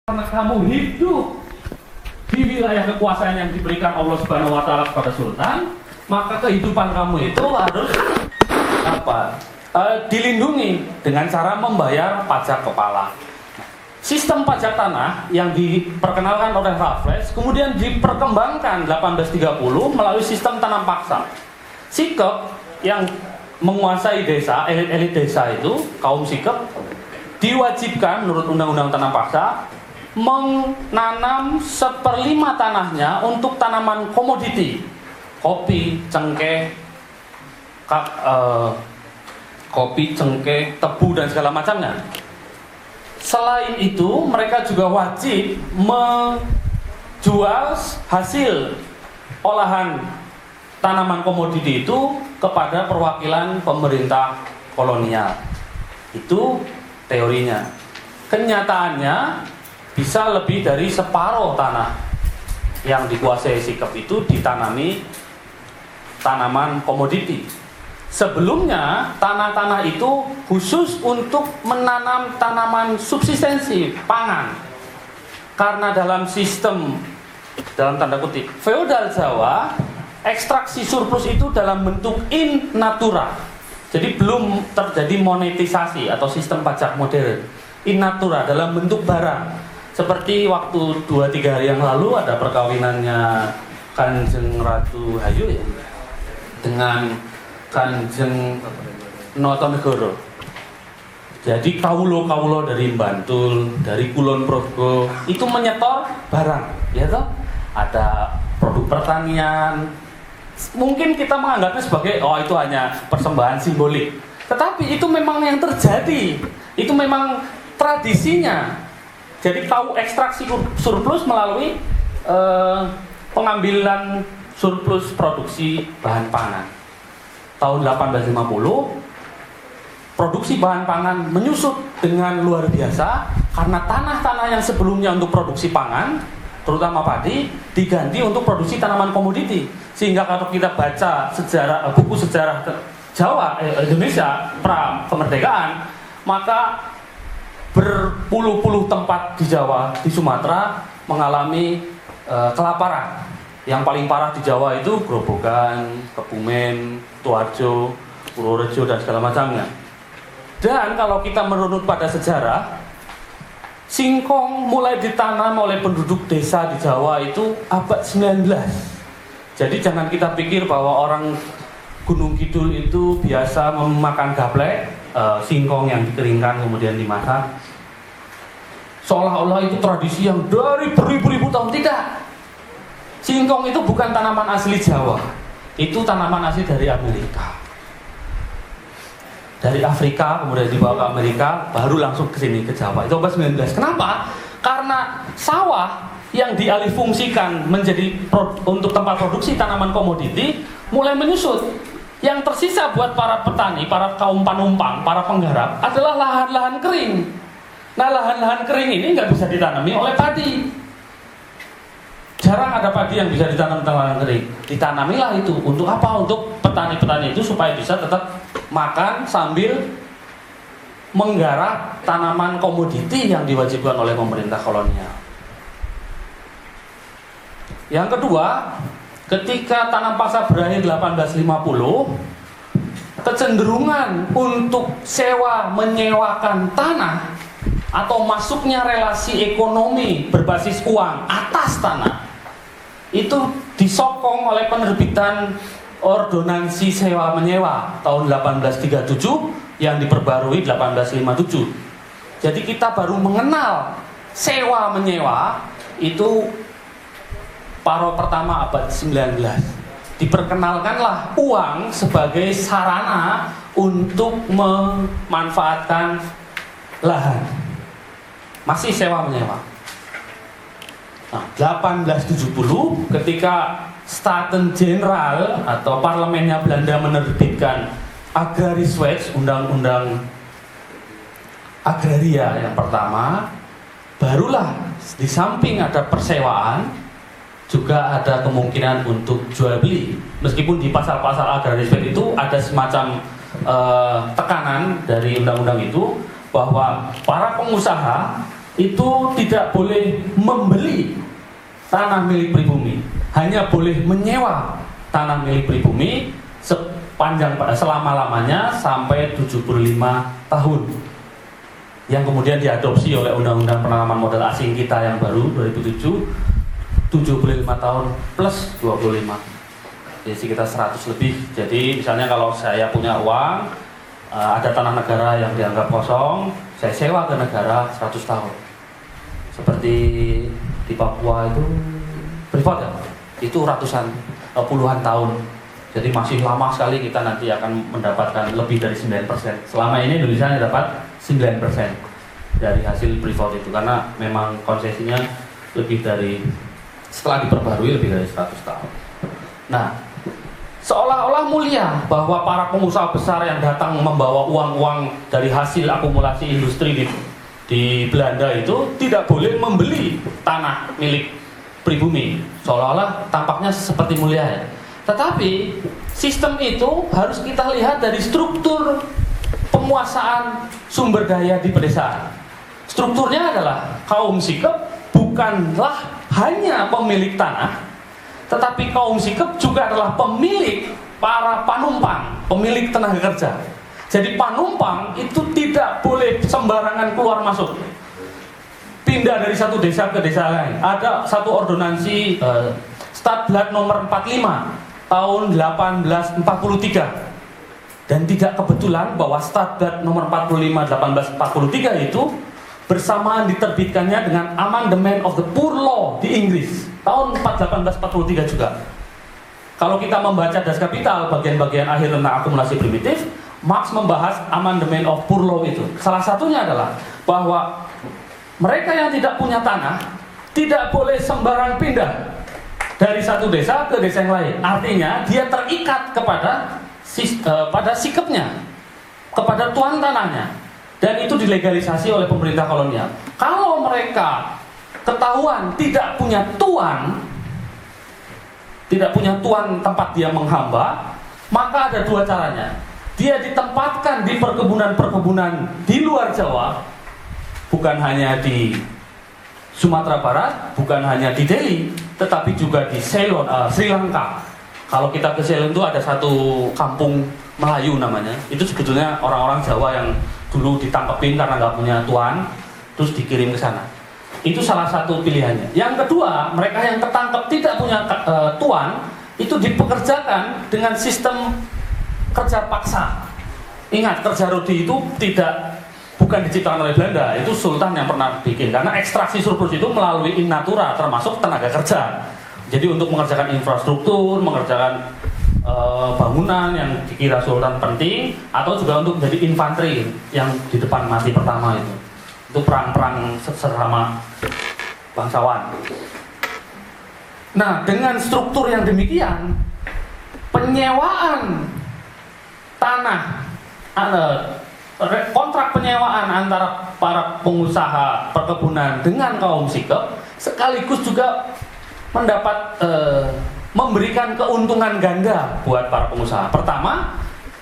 Karena kamu hidup di wilayah kekuasaan yang diberikan Allah Subhanahu wa taala kepada sultan, maka kehidupan kamu itu harus dilindungi dengan cara membayar pajak kepala. Sistem pajak tanah yang diperkenalkan oleh Raffles kemudian diperkembangkan 1830 melalui sistem tanam paksa. Sikep yang menguasai desa, elit-elit desa itu, kaum sikep, diwajibkan menurut undang-undang tanam paksa menanam 1/5 tanahnya untuk tanaman komoditi, kopi, cengkeh, tebu dan segala macamnya. Selain itu, mereka juga wajib menjual hasil olahan tanaman komoditi itu kepada perwakilan pemerintah kolonial. Itu teorinya. Kenyataannya bisa lebih dari separuh tanah yang dikuasai sikep itu ditanami tanaman komoditi. Sebelumnya tanah-tanah itu khusus untuk menanam tanaman subsistensi pangan. Karena dalam sistem, dalam tanda kutip, feodal Jawa, ekstraksi surplus itu dalam bentuk in natura. Jadi belum terjadi monetisasi atau sistem pajak modern. In natura, dalam bentuk barang. Seperti waktu 2-3 hari yang lalu ada perkawinannya Kanjeng Ratu Hayu ya, dengan Kanjeng Notonegoro. Jadi kawulo-kawulo dari Bantul, dari Kulon Progo itu menyetor barang, ya toh? Ada produk pertanian. Mungkin kita menganggapnya sebagai itu hanya persembahan simbolik. Tetapi itu memang yang terjadi. Itu memang tradisinya. Jadi tahu ekstraksi surplus melalui pengambilan surplus produksi bahan pangan. Tahun 1850 produksi bahan pangan menyusut dengan luar biasa karena tanah-tanah yang sebelumnya untuk produksi pangan, terutama padi, diganti untuk produksi tanaman komoditi. Sehingga kalau kita baca buku sejarah Jawa, Indonesia pra kemerdekaan, maka berpuluh-puluh tempat di Jawa, di Sumatera mengalami kelaparan. Yang paling parah di Jawa itu Grobogan, Kebumen, Tuarjo, Purworejo dan segala macamnya. Dan kalau kita merunut pada sejarah, singkong mulai ditanam oleh penduduk desa di Jawa itu abad 19. Jadi jangan kita pikir bahwa orang Gunung Kidul itu biasa memakan gaplek, singkong yang dikeringkan kemudian dimasak. Seolah-olah itu tradisi yang dari beribu-ribu tahun. Tidak. Singkong itu bukan tanaman asli Jawa. Itu tanaman asli dari Amerika. Dari Afrika kemudian dibawa ke Amerika, baru langsung ke sini ke Jawa. Itu abad 19. Kenapa? Karena sawah yang dialihfungsikan menjadi untuk tempat produksi tanaman komoditi mulai menyusut. Yang tersisa buat para petani, para kaum panumpang, para penggarap adalah lahan-lahan kering. Nah, lahan-lahan kering ini nggak bisa ditanami oleh padi. Jarang ada padi yang bisa ditanam di lahan kering. Ditanamilah itu. Untuk apa? Untuk petani-petani itu supaya bisa tetap makan sambil menggarap tanaman komoditi yang diwajibkan oleh pemerintah kolonial. Yang kedua, ketika tanam paksa berakhir 1850, kecenderungan untuk sewa menyewakan tanah atau masuknya relasi ekonomi berbasis uang atas tanah itu disokong oleh penerbitan Ordonansi Sewa Menyewa tahun 1837 yang diperbarui 1857. Jadi kita baru mengenal sewa menyewa itu paruh pertama abad 19. Diperkenalkanlah uang sebagai sarana untuk memanfaatkan lahan. Masih sewa menyewa. Nah, 1870 ketika Staten General atau parlemennya Belanda menerbitkan Agrariswet, undang-undang agraria yang pertama, barulah di samping ada persewaan juga ada kemungkinan untuk jual beli. Meskipun di pasal-pasal Agrariswet itu ada semacam tekanan dari undang-undang itu bahwa para pengusaha itu tidak boleh membeli tanah milik pribumi, hanya boleh menyewa tanah milik pribumi selama-lamanya sampai 75 tahun, yang kemudian diadopsi oleh Undang-Undang Penanaman Modal Asing kita yang baru 2007, 75 tahun plus 25, jadi sekitar 100 lebih. Jadi misalnya kalau saya punya uang, ada tanah negara yang dianggap kosong, saya sewa ke negara 100 tahun. Seperti di Papua itu privat ya, itu puluhan tahun. Jadi masih lama sekali kita nanti akan mendapatkan lebih dari 9%. Selama ini Indonesia hanya dapat 9% dari hasil privat itu, karena memang konsesinya lebih dari, setelah diperbarui lebih dari 100 tahun. Nah, seolah-olah mulia bahwa para pengusaha besar yang datang membawa uang-uang dari hasil akumulasi industri di Belanda itu tidak boleh membeli tanah milik pribumi. Seolah-olah tampaknya seperti mulia ya. Tetapi sistem itu harus kita lihat dari struktur penguasaan sumber daya di pedesaan. Strukturnya adalah kaum sikep bukanlah hanya pemilik tanah, tetapi kaum sikep juga adalah pemilik para panumpang, pemilik tenaga kerja. Jadi panumpang itu tidak boleh sembarangan keluar masuk, pindah dari satu desa ke desa lain. Ada satu ordonansi Stadblad nomor 45 tahun 1843, dan tidak kebetulan bahwa Stadblad nomor 45 1843 itu bersamaan diterbitkannya dengan Amendment of the Poor Law di Inggris tahun 1843 juga. Kalau kita membaca Das Kapital bagian-bagian akhir tentang akumulasi primitif, Marx membahas Amendment of Poor Law itu. Salah satunya adalah bahwa mereka yang tidak punya tanah tidak boleh sembarang pindah dari satu desa ke desa yang lain. Artinya dia terikat kepada pada sikapnya, kepada tuan tanahnya, dan itu dilegalisasi oleh pemerintah kolonial. Kalau mereka ketahuan tidak punya tuan tempat dia menghamba, maka ada dua caranya. Dia ditempatkan di perkebunan-perkebunan di luar Jawa, bukan hanya di Sumatera Barat, bukan hanya di Delhi, tetapi juga di Ceylon, Sri Lanka. Kalau kita ke Ceylon itu ada satu kampung Melayu namanya. Itu sebetulnya orang-orang Jawa yang dulu ditangkepin karena nggak punya tuan, terus dikirim ke sana. Itu salah satu pilihannya. Yang kedua, mereka yang tertangkap tidak punya tuan, itu dipekerjakan dengan sistem kerja paksa. Ingat, kerja rodi itu bukan diciptakan oleh Belanda, itu Sultan yang pernah bikin. Karena ekstraksi surplus itu melalui in natura, termasuk tenaga kerja. Jadi untuk mengerjakan infrastruktur, mengerjakan bangunan yang dikira Sultan penting, atau juga untuk menjadi infanteri yang di depan mati pertama itu perang-perang sesama bangsawan. Nah, dengan struktur yang demikian, penyewaan tanah, kontrak penyewaan antara para pengusaha perkebunan dengan kaum sikep sekaligus juga memberikan keuntungan ganda buat para pengusaha. Pertama,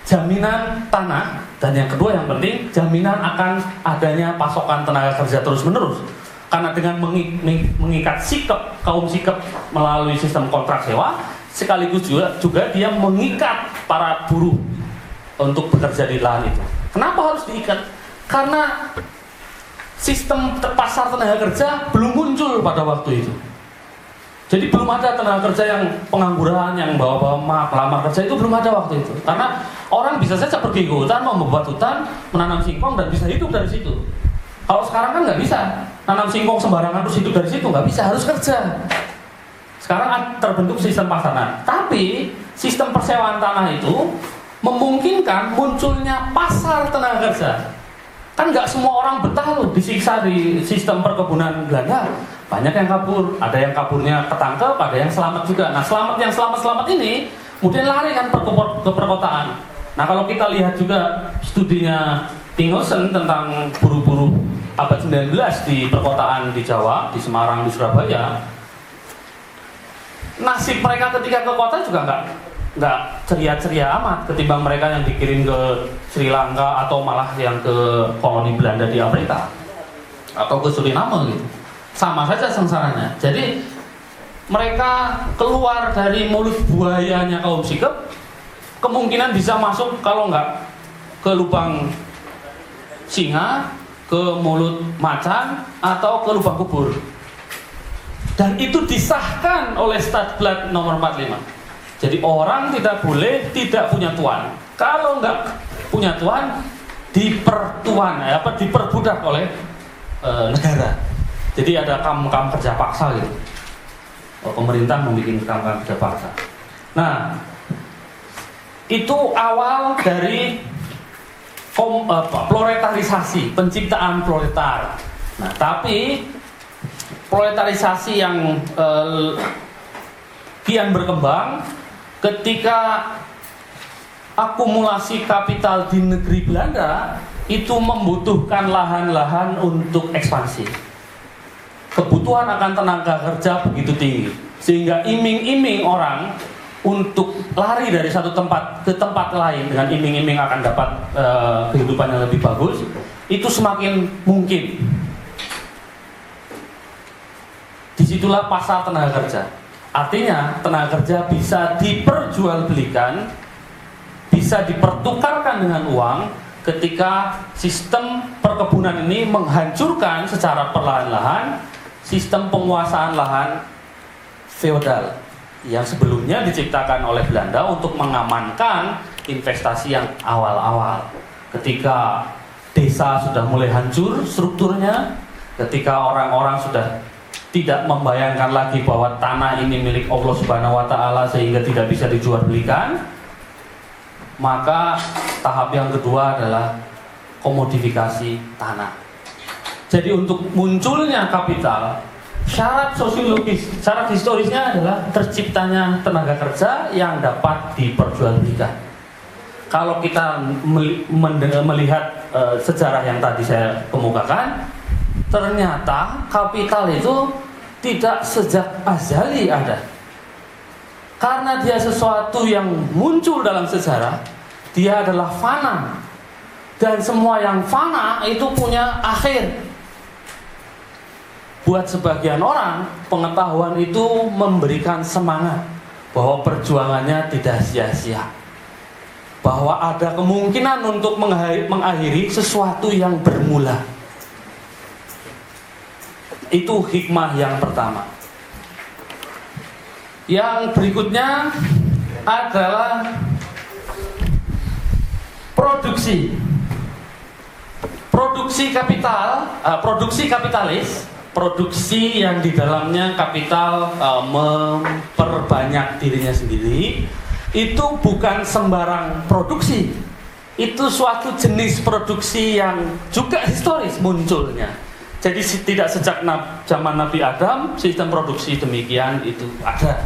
jaminan tanah, dan yang kedua yang penting, jaminan akan adanya pasokan tenaga kerja terus-menerus. Karena dengan mengikat kaum sikep melalui sistem kontrak sewa, sekaligus juga dia mengikat para buruh untuk bekerja di lahan itu. Kenapa harus diikat? Karena sistem pasar tenaga kerja belum muncul pada waktu itu. Jadi belum ada tenaga kerja yang pengangguran, yang bawa-bawa pelamar kerja, itu belum ada waktu itu. Karena orang bisa saja pergi ke hutan, membuat hutan, menanam singkong dan bisa hidup dari situ. Kalau sekarang kan nggak bisa, nanam singkong sembarangan terus hidup dari situ, nggak bisa, harus kerja. Sekarang terbentuk sistem pasaran. Tapi sistem persewaan tanah itu memungkinkan munculnya pasar tenaga kerja. Kan nggak semua orang betah loh disiksa di sistem perkebunan Belanda. Banyak yang kabur, ada yang kaburnya ketangkep, ada yang selamat juga. Nah, yang selamat ini kemudian lari kan ke perkotaan. Nah, kalau kita lihat juga studinya Tingelsen tentang buruh-buruh abad 19 di perkotaan di Jawa, di Semarang, di Surabaya, nasib mereka ketika ke kota juga nggak ceria-ceria amat ketimbang mereka yang dikirim ke Sri Lanka atau malah yang ke koloni Belanda di Afrika. atau ke Suriname gitu. Sama saja sengsaranya. Jadi mereka keluar dari mulut buayanya kaum Sikep, kemungkinan bisa masuk kalau nggak ke lubang singa, ke mulut macan, atau ke lubang kubur. Dan itu disahkan oleh Stadblad nomor 45. Jadi orang tidak boleh tidak punya tuan. Kalau nggak punya tuan, diperbudak oleh negara. Jadi ada kam-kam kerja paksa gitu. Pemerintah membuat kam-kam kerja paksa. Nah, itu awal dari proletarisasi, penciptaan proletar. Nah, tapi proletarisasi yang kian berkembang ketika akumulasi kapital di negeri Belanda itu membutuhkan lahan-lahan untuk ekspansi. Kebutuhan akan tenaga kerja begitu tinggi sehingga iming-iming orang untuk lari dari satu tempat ke tempat lain dengan iming-iming akan dapat kehidupan yang lebih bagus itu semakin mungkin. Disitulah pasar tenaga kerja. Artinya tenaga kerja bisa diperjualbelikan, bisa dipertukarkan dengan uang ketika sistem perkebunan ini menghancurkan secara perlahan-lahan sistem penguasaan lahan feodal yang sebelumnya diciptakan oleh Belanda untuk mengamankan investasi yang awal-awal. Ketika desa sudah mulai hancur strukturnya, ketika orang-orang sudah tidak membayangkan lagi bahwa tanah ini milik Allah Subhanahu wa Ta'ala sehingga tidak bisa dijual belikan, maka tahap yang kedua adalah komodifikasi tanah. Jadi untuk munculnya kapital, syarat sosiologis, syarat historisnya adalah terciptanya tenaga kerja yang dapat diperjualbelikan. Kalau kita melihat sejarah yang tadi saya kemukakan, ternyata kapital itu tidak sejak azali ada. Karena dia sesuatu yang muncul dalam sejarah, dia adalah fana. Dan semua yang fana itu punya akhir. Buat sebagian orang, pengetahuan itu memberikan semangat bahwa perjuangannya tidak sia-sia. Bahwa ada kemungkinan untuk mengakhiri sesuatu yang bermula. Itu hikmah yang pertama. Yang berikutnya adalah produksi. Produksi kapital, produksi kapitalis, produksi yang di dalamnya kapital memperbanyak dirinya sendiri, itu bukan sembarang produksi. Itu suatu jenis produksi yang juga historis munculnya. Jadi tidak sejak zaman Nabi Adam sistem produksi demikian itu ada.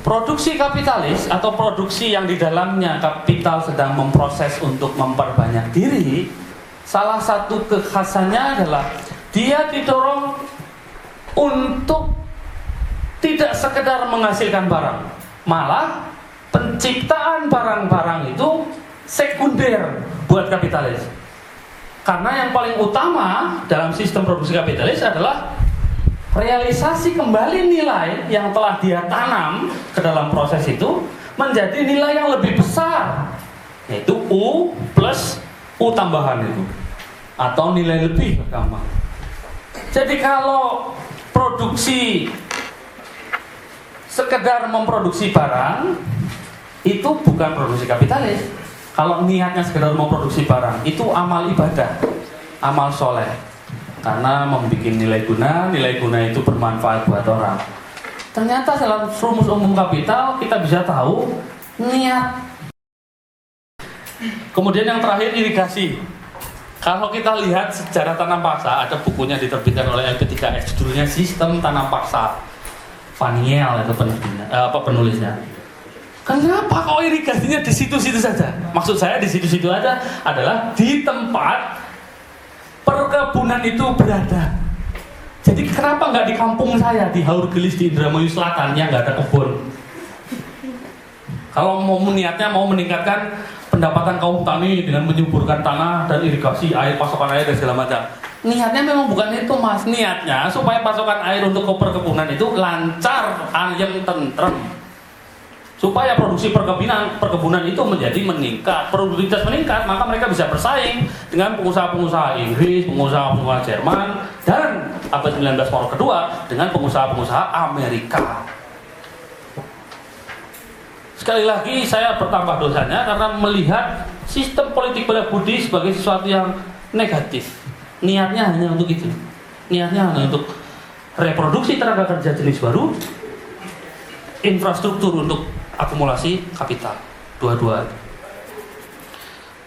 Produksi kapitalis atau produksi yang di dalamnya kapital sedang memproses untuk memperbanyak diri, salah satu kekhasannya adalah dia didorong untuk tidak sekedar menghasilkan barang, malah penciptaan barang-barang itu sekunder buat kapitalis. Karena yang paling utama dalam sistem produksi kapitalis adalah realisasi kembali nilai yang telah dia tanam ke dalam proses itu menjadi nilai yang lebih besar, yaitu U plus U tambahan itu, atau nilai lebih gampang. Jadi kalau produksi sekedar memproduksi barang itu bukan produksi kapitalis. Kalau niatnya sekedar memproduksi barang itu amal ibadah, amal soleh, karena membuat nilai guna itu bermanfaat buat orang. Ternyata dalam rumus umum kapital kita bisa tahu niat. Kemudian yang terakhir irigasi. Kalau kita lihat sejarah tanam paksa, ada bukunya diterbitkan oleh LP3S, judulnya Sistem Tanam Paksa. Vaniel itu penulisnya. Kenapa kok irigasinya di situ-situ saja? Maksud saya di situ-situ aja adalah di tempat perkebunan itu berada. Jadi kenapa nggak di kampung saya, di Haurgelis, di Indramayu Selatan yang nggak ada kebun? Kalau mau niatnya mau meningkatkan pendapatan kaum tani dengan menyuburkan tanah dan irigasi, air, pasokan air dan segala macam, Niatnya memang bukan itu mas, niatnya supaya pasokan air untuk perkebunan itu lancar, ayem, tentrem, supaya produksi perkebunan itu menjadi meningkat, produktivitas meningkat, maka mereka bisa bersaing dengan pengusaha-pengusaha Inggris, pengusaha-pengusaha Jerman, dan abad 19 paruh kedua dengan pengusaha-pengusaha Amerika. Sekali lagi saya bertambah dosanya karena melihat sistem politik bala budi sebagai sesuatu yang negatif. Niatnya hanya untuk itu, niatnya hanya untuk reproduksi tenaga kerja jenis baru, infrastruktur untuk akumulasi kapital, dua-dua.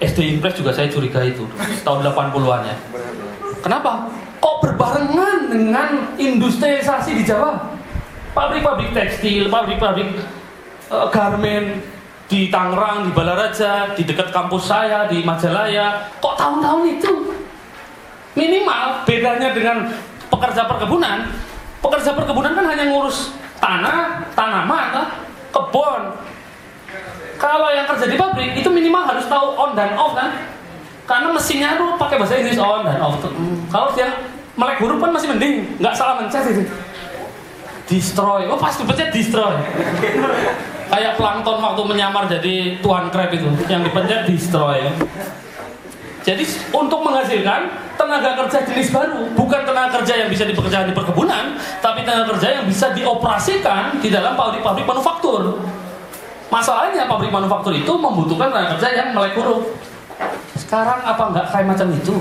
SD Impres juga saya curiga itu tahun 80-an ya. Kenapa? Kok berbarengan dengan industrialisasi di Jawa? Pabrik-pabrik tekstil, pabrik-pabrik garmen di Tangerang, di Balaraja, di dekat kampus saya di Majalaya. Kok tahun-tahun itu? Minimal bedanya dengan pekerja perkebunan. Pekerja perkebunan kan hanya ngurus tanah, tanaman, kebun. Kalau yang kerja di pabrik itu minimal harus tahu on dan off kan, karena mesinnya tuh pakai bahasa Inggris on dan off. Kalau dia melek huruf kan masih mending, nggak salah mencet itu. Destroy, oh pasti pencet destroy. Kayak plankton waktu menyamar jadi tuan crab itu, yang dipencet destroy. Jadi untuk menghasilkan tenaga kerja jenis baru, bukan tenaga kerja yang bisa dipekerjakan di perkebunan, tapi tenaga kerja yang bisa dioperasikan di dalam pabrik-pabrik manufaktur. Masalahnya pabrik manufaktur itu membutuhkan tenaga kerja yang melek huruf. Sekarang apa enggak kayak macam itu?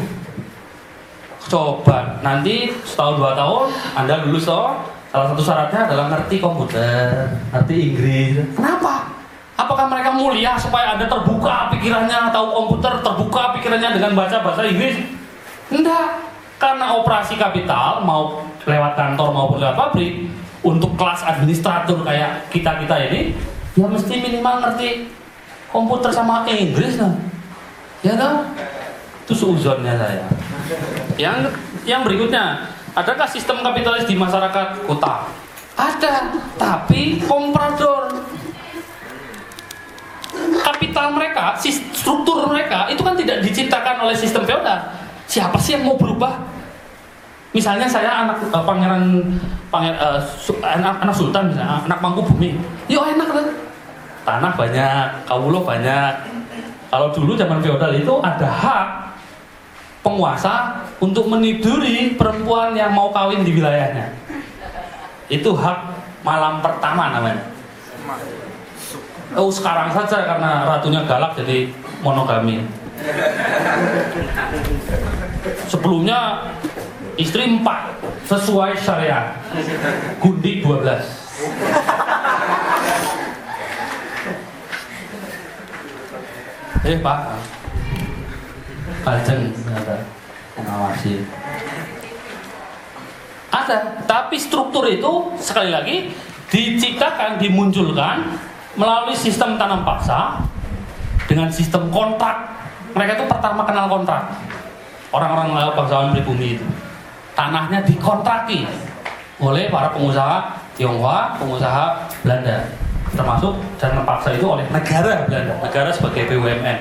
Coba nanti setahun 2 tahun Anda lulus toh, salah satu syaratnya adalah ngerti komputer, ngerti Inggris. Kenapa? Apakah mereka mulia supaya Anda terbuka pikirannya, tahu komputer, terbuka pikirannya dengan baca bahasa Inggris? Enggak, karena operasi kapital mau lewat kantor maupun lewat pabrik, untuk kelas administrator kayak kita-kita ini, ya mesti minimal ngerti komputer sama Inggris lah. Ya kan? Itu seuzonnya saya. Yang berikutnya, adakah sistem kapitalis di masyarakat kota? Ada, tapi komprador. Kapital mereka, struktur mereka itu kan tidak diciptakan oleh sistem feodal. Siapa sih yang mau berubah? Misalnya saya anak anak sultan misalnya, anak Mangkubumi. Yo enak kan? Tanah banyak, kawulo banyak. Kalau dulu zaman feodal itu ada hak penguasa untuk meniduri perempuan yang mau kawin di wilayahnya. Itu hak malam pertama namanya. Oh sekarang saja karena ratunya galak jadi monogami. Sebelumnya istri 4 sesuai syariat, gundik 12. Pak Kajeng ada mengawasi. Ada, tapi struktur itu sekali lagi diciptakan, dimunculkan melalui sistem tanam paksa dengan sistem kontrak. Mereka itu pertama kenal kontrak. Orang-orang bangsawan pribumi itu tanahnya dikontraki oleh para pengusaha Tionghoa, pengusaha Belanda, termasuk tanam paksa itu oleh negara Belanda, negara sebagai BUMN,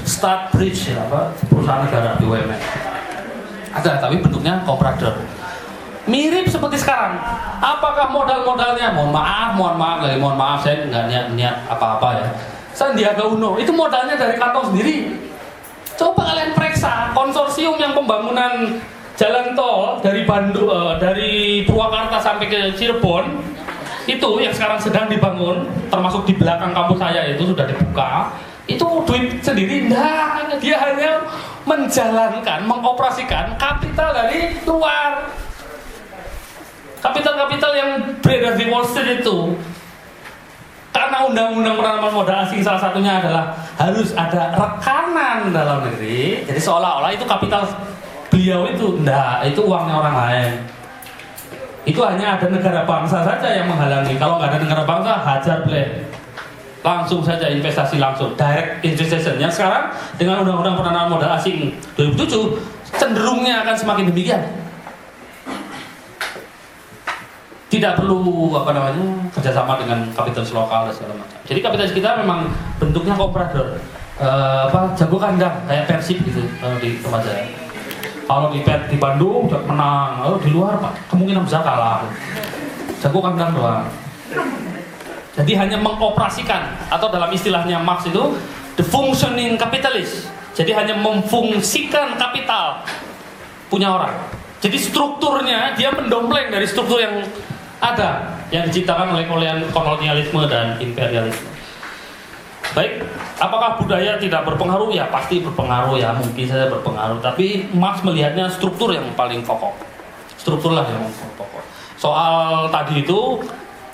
Stadbridge, perusahaan negara BUMN. Ada, tapi bentuknya komprador. Mirip seperti sekarang. Apakah modal-modalnya? Mohon maaf, saya nggak niat apa-apa ya. Sandiaga Uno itu modalnya dari kantong sendiri. Coba kalian periksa konsorsium yang pembangunan jalan tol dari Bandung, dari Purwakarta sampai ke Cirebon, itu yang sekarang sedang dibangun, termasuk di belakang kampus saya itu sudah dibuka. Itu duit sendiri? Nah, dia hanya menjalankan, mengoperasikan kapital dari luar. Kapital-kapital yang beredar di Wall Street itu, karena undang-undang penanaman modal asing salah satunya adalah harus ada rekanan dalam negeri. Jadi seolah-olah itu kapital beliau itu, enggak, itu uangnya orang lain. Itu hanya ada negara bangsa saja yang menghalangi. Kalau nggak ada negara bangsa, hajar bleh. Langsung saja investasi langsung, direct investment. Yang sekarang dengan undang-undang penanaman modal asing 2007 cenderungnya akan semakin demikian. Tidak perlu kerjasama dengan kapitalis lokal dan segala macam. Jadi kapitalis kita memang bentuknya komprador, jago kandang kayak Persib gitu di tempat saya. Kalau di Bandung udah menang, lalu di luar Pak kemungkinan bisa kalah. Jago kandang doang. Jadi hanya mengoperasikan, atau dalam istilahnya Marx itu the functioning capitalist. Jadi hanya memfungsikan kapital punya orang. Jadi strukturnya dia mendompleng dari struktur yang ada, yang diciptakan oleh kolonialisme dan imperialisme. Baik, apakah budaya tidak berpengaruh? Ya pasti berpengaruh ya, mungkin saja berpengaruh. Tapi Marx melihatnya struktur yang paling pokok. Strukturlah yang pokok. Soal tadi itu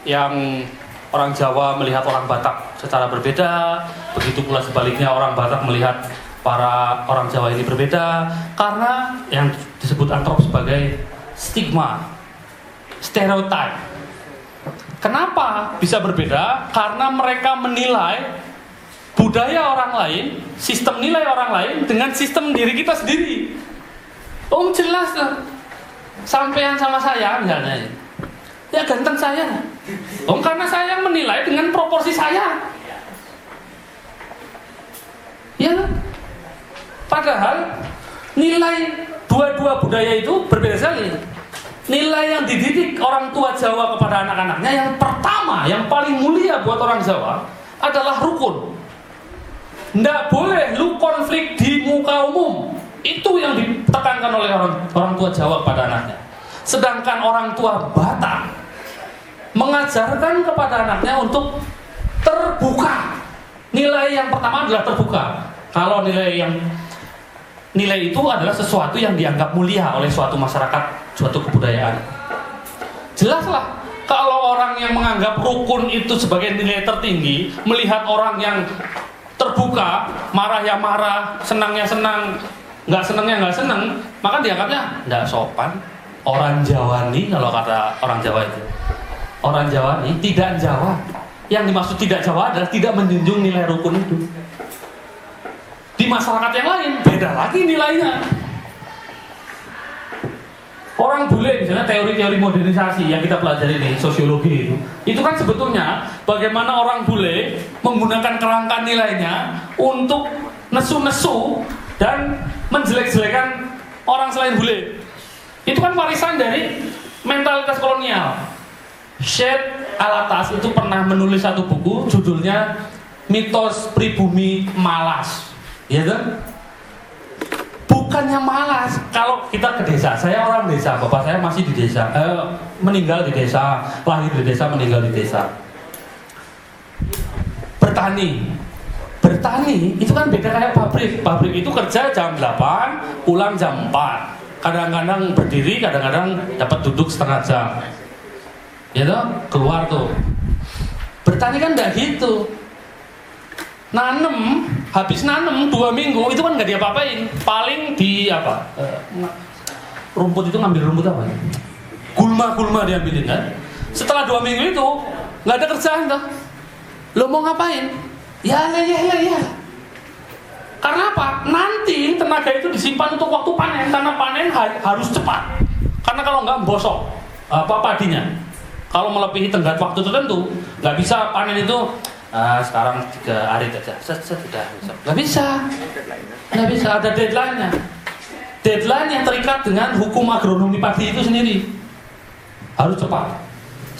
yang orang Jawa melihat orang Batak secara berbeda, begitu pula sebaliknya orang Batak melihat para orang Jawa ini berbeda, karena yang disebut antrop sebagai stigma, stereotype. Kenapa bisa berbeda? Karena mereka menilai budaya orang lain, sistem nilai orang lain dengan sistem diri kita sendiri. Jelas lah. Sampean sama saya misalnya, ya ganteng saya. Karena saya yang menilai dengan proporsi saya. Ya. Padahal nilai dua-dua budaya itu berbeda sekali. Nilai yang dididik orang tua Jawa kepada anak-anaknya yang pertama, yang paling mulia buat orang Jawa adalah rukun. Nggak boleh lu konflik di muka umum. Itu yang ditekankan oleh orang tua Jawa kepada anaknya. Sedangkan orang tua Batak mengajarkan kepada anaknya untuk terbuka. Nilai yang pertama adalah terbuka. Kalau nilai itu adalah sesuatu yang dianggap mulia oleh suatu masyarakat, suatu kebudayaan. Jelaslah, kalau orang yang menganggap rukun itu sebagai nilai tertinggi, melihat orang yang terbuka, marah ya marah, senang ya senang, nggak senang ya nggak senang, maka dianggapnya nggak sopan. Orang Jawa nih, kalau kata orang Jawa itu, orang Jawa nih tidak Jawa. Yang dimaksud tidak Jawa adalah tidak menjunjung nilai rukun itu. Di masyarakat yang lain beda lagi nilainya. Orang bule misalnya, teori-teori modernisasi yang kita pelajari di sosiologi itu kan sebetulnya bagaimana orang bule menggunakan kerangka nilainya untuk nesu-nesu dan menjelek-jelekan orang selain bule. Itu kan warisan dari mentalitas kolonial. Syed Alatas itu pernah menulis satu buku judulnya Mitos Pribumi Malas. Ya kan? Bukannya malas. Kalau kita ke desa, saya orang desa, bapak saya masih di desa, meninggal di desa, lahir di desa, meninggal di desa. Bertani itu kan beda kayak pabrik. Pabrik itu kerja jam 8, pulang jam 4. Kadang-kadang berdiri, kadang-kadang dapat duduk setengah jam. Ya toh, keluar tuh. Bertani kan enggak gitu. Nanem, habis nanem 2 minggu itu kan nggak diapa-apain. Paling di apa? Rumput itu ngambil rumput apa? Gulma diambilin kan? Setelah 2 minggu itu nggak ada kerjaan tuh. Lo mau ngapain? Ya. Karena apa? Nanti tenaga itu disimpan untuk waktu panen. Karena panen harus cepat. Karena kalau nggak bosok padinya. Kalau melebihi tenggat waktu tertentu, nggak bisa panen itu. Sekarang 3 hari saja, sudah nggak bisa, ada deadline-nya. Deadline yang terikat dengan hukum agronomi padi itu sendiri harus cepat.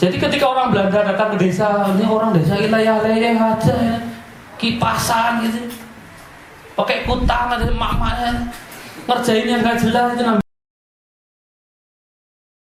Jadi ketika orang Belanda datang ke desa, ini orang desa leyeh aja, ya. Kipasan gitu, pakai kutang ada emak-emaknya, ngerjain yang nggak jelas itu.